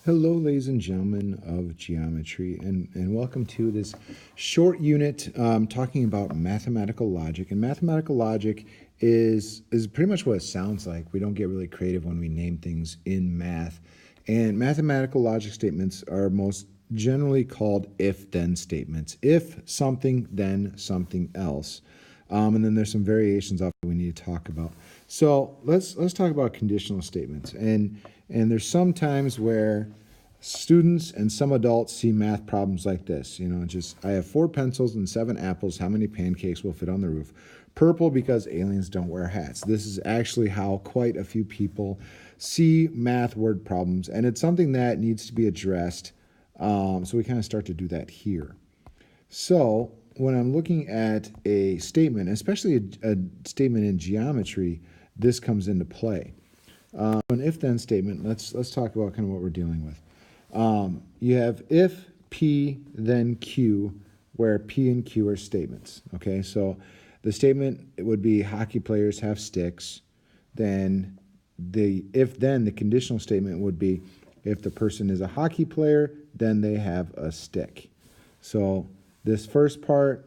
Hello, ladies and gentlemen of geometry, and welcome to this short unit talking about mathematical logic. And mathematical logic is pretty much what it sounds like. We don't get really creative when we name things in math. And mathematical logic statements are most generally called if-then statements. If something, then something else. And then there's some variations of it we need to talk about. So let's talk about conditional statements. And there's some times where students and some adults see math problems like this. I have 4 pencils and 7 apples. How many pancakes will fit on the roof? Purple because aliens don't wear hats. This is actually how quite a few people see math word problems, and it's something that needs to be addressed. So we kind of start to do that here. So when I'm looking at a statement, especially a statement in geometry, this comes into play. An if-then statement, let's talk about kind of what we're dealing with. You have if P, then Q, where P and Q are statements. Okay, so the statement it would be hockey players have sticks. Then the conditional statement would be if the person is a hockey player, then they have a stick. So this first part,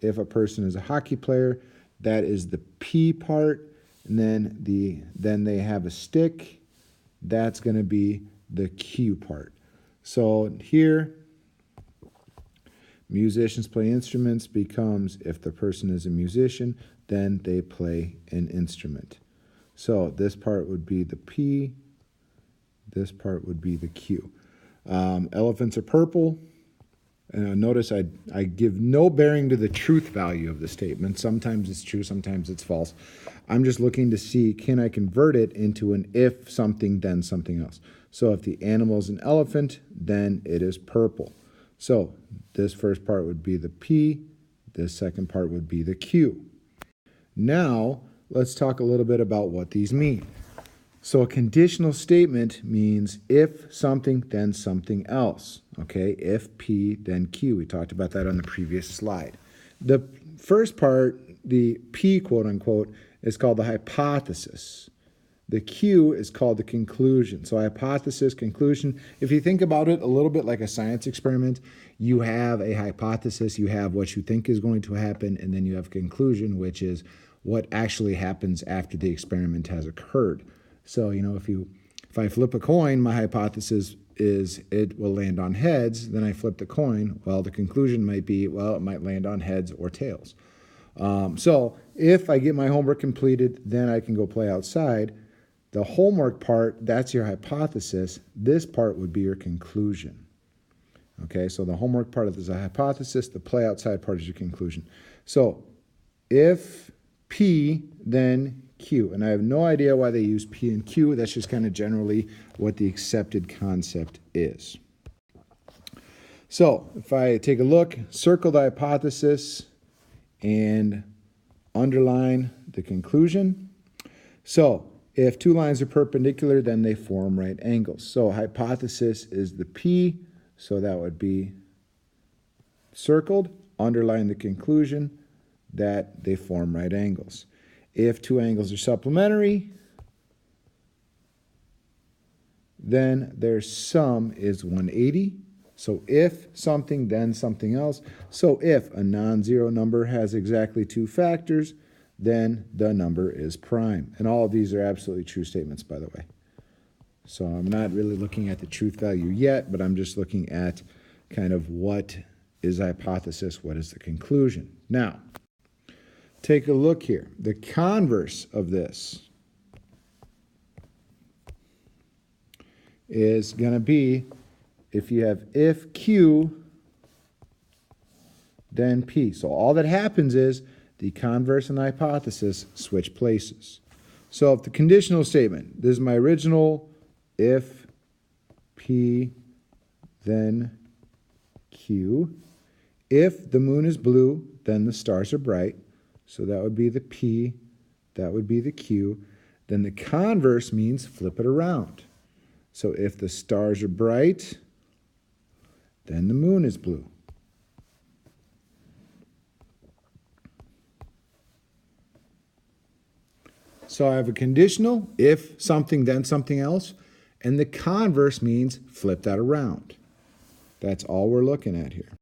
if a person is a hockey player, that is the P part. And then they have a stick. That's going to be the Q part. So here, musicians play instruments becomes if the person is a musician, then they play an instrument. So this part would be the P. This part would be the Q. Elephants are purple. Notice I give no bearing to the truth value of the statement. Sometimes it's true, sometimes it's false. I'm just looking to see, can I convert it into an if something, then something else. So if the animal is an elephant, then it is purple. So this first part would be the P. This second part would be the Q. Now, let's talk a little bit about what these mean. So a conditional statement means if something, then something else. Okay, if P, then Q. We talked about that on the previous slide. The first part, the P, quote unquote, is called the hypothesis. The Q is called the conclusion. So hypothesis, conclusion. If you think about it a little bit like a science experiment, you have a hypothesis, you have what you think is going to happen, and then you have conclusion, which is what actually happens after the experiment has occurred. So, if I flip a coin, my hypothesis is it will land on heads. Then I flip the coin. Well, the conclusion might be, well, it might land on heads or tails. So if I get my homework completed, then I can go play outside. The homework part, that's your hypothesis. This part would be your conclusion. Okay, so the homework part is a hypothesis. The play outside part is your conclusion. So if P, then Q. And I have no idea why they use P and Q. That's just kind of generally what the accepted concept is. So if I take a look, circle the hypothesis and underline the conclusion. So if 2 lines are perpendicular, then they form right angles. So hypothesis is the P, so that would be circled. Underline the conclusion that they form right angles. If 2 angles are supplementary, then their sum is 180. So if something, then something else. So if a non-zero number has exactly 2 factors, then the number is prime. And all of these are absolutely true statements, by the way. So I'm not really looking at the truth value yet, but I'm just looking at kind of what is the hypothesis, what is the conclusion. Now, take a look here. The converse of this is going to be if you have if Q, then P. So all that happens is the converse and the hypothesis switch places. So if the conditional statement, this is my original if P, then Q. If the moon is blue, then the stars are bright. So that would be the P, that would be the Q. Then the converse means flip it around. So if the stars are bright, then the moon is blue. So I have a conditional, if something, then something else. And the converse means flip that around. That's all we're looking at here.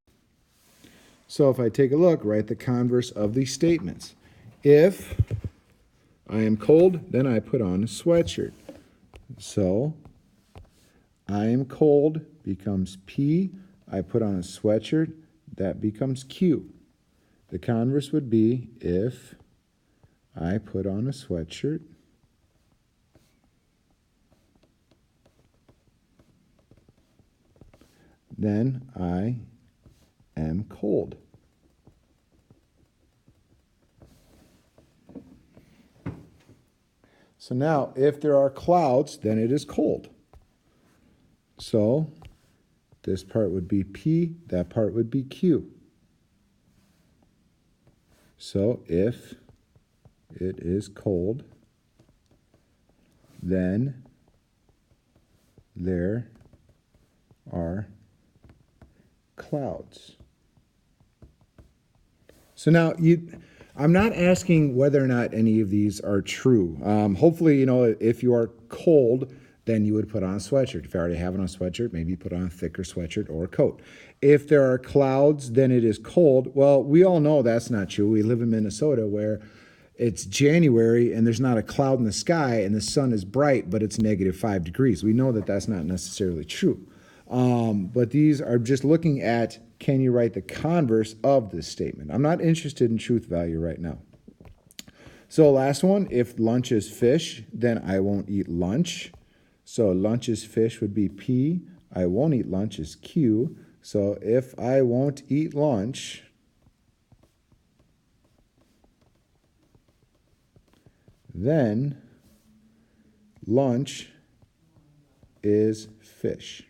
So if I take a look, write the converse of these statements. If I am cold, then I put on a sweatshirt. So I am cold becomes P. I put on a sweatshirt. That becomes Q. The converse would be if I put on a sweatshirt, then I am cold. So now, if there are clouds, then it is cold. So this part would be P, that part would be Q. So if it is cold, then there are clouds. So now I'm not asking whether or not any of these are true. Hopefully, if you are cold, then you would put on a sweatshirt. If you already have on a sweatshirt, maybe put on a thicker sweatshirt or a coat. If there are clouds, then it is cold. Well, we all know that's not true. We live in Minnesota where it's January and there's not a cloud in the sky and the sun is bright, but it's -5 degrees. We know that that's not necessarily true. But these are just looking at, can you write the converse of this statement? I'm not interested in truth value right now. So last one, if lunch is fish, then I won't eat lunch. So lunch is fish would be P. I won't eat lunch is Q. So if I won't eat lunch, then lunch is fish.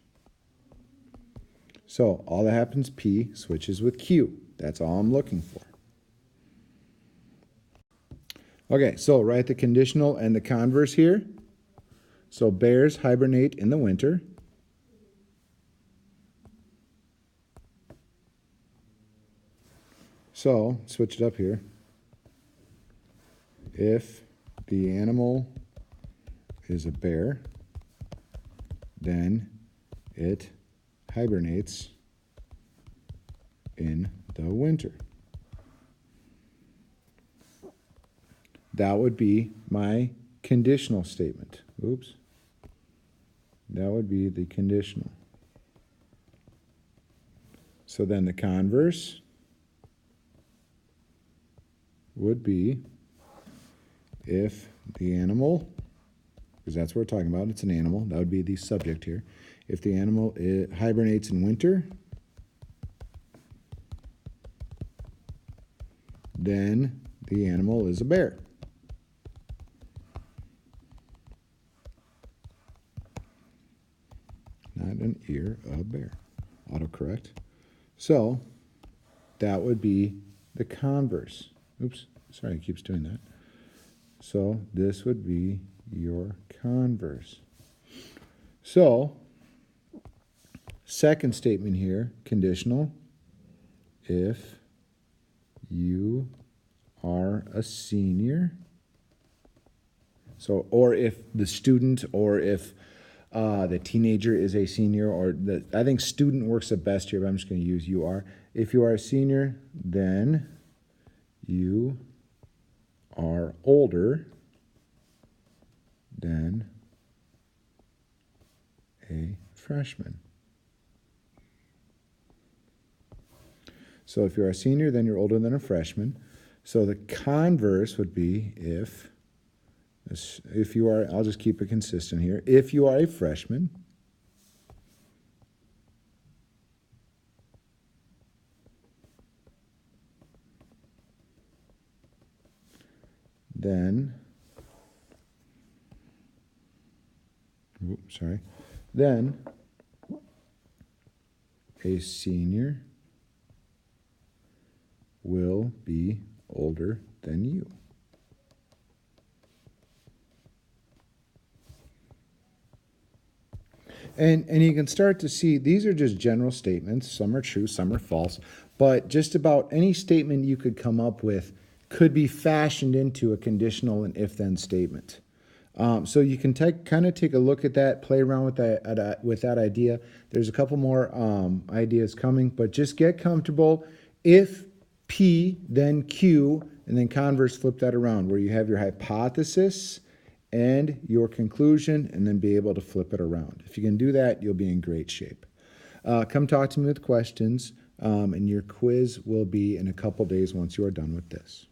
So all that happens, P switches with Q. That's all I'm looking for. Okay, so write the conditional and the converse here. So bears hibernate in the winter. So switch it up here. If the animal is a bear, then it hibernates in the winter. That would be my conditional statement. Oops. That would be the conditional. So then the converse would be if the animal, because that's what we're talking about, it's an animal, that would be the subject here. If the animal hibernates in winter, then the animal is a bear. Not an ear, a bear. Autocorrect. So that would be the converse. Oops, sorry, it keeps doing that. So this would be your converse. So second statement here, conditional. If you are a senior, so or if the student or if the teenager is a senior, or I think student works the best here, but I'm just going to use you are. If you are a senior, then you are older than a freshman. So if you're a senior, then you're older than a freshman. So the converse would be if you are, I'll just keep it consistent here, if you are a freshman, then, then a senior will be older than you. And you can start to see these are just general statements. Some are true, some are false. But just about any statement you could come up with could be fashioned into a conditional and if-then statement. So you can kind of take a look at that, play around with that idea. There's a couple more ideas coming, but just get comfortable. If P, then Q, and then converse, flip that around, where you have your hypothesis and your conclusion, and then be able to flip it around. If you can do that, you'll be in great shape. Come talk to me with questions, and your quiz will be in a couple days once you are done with this.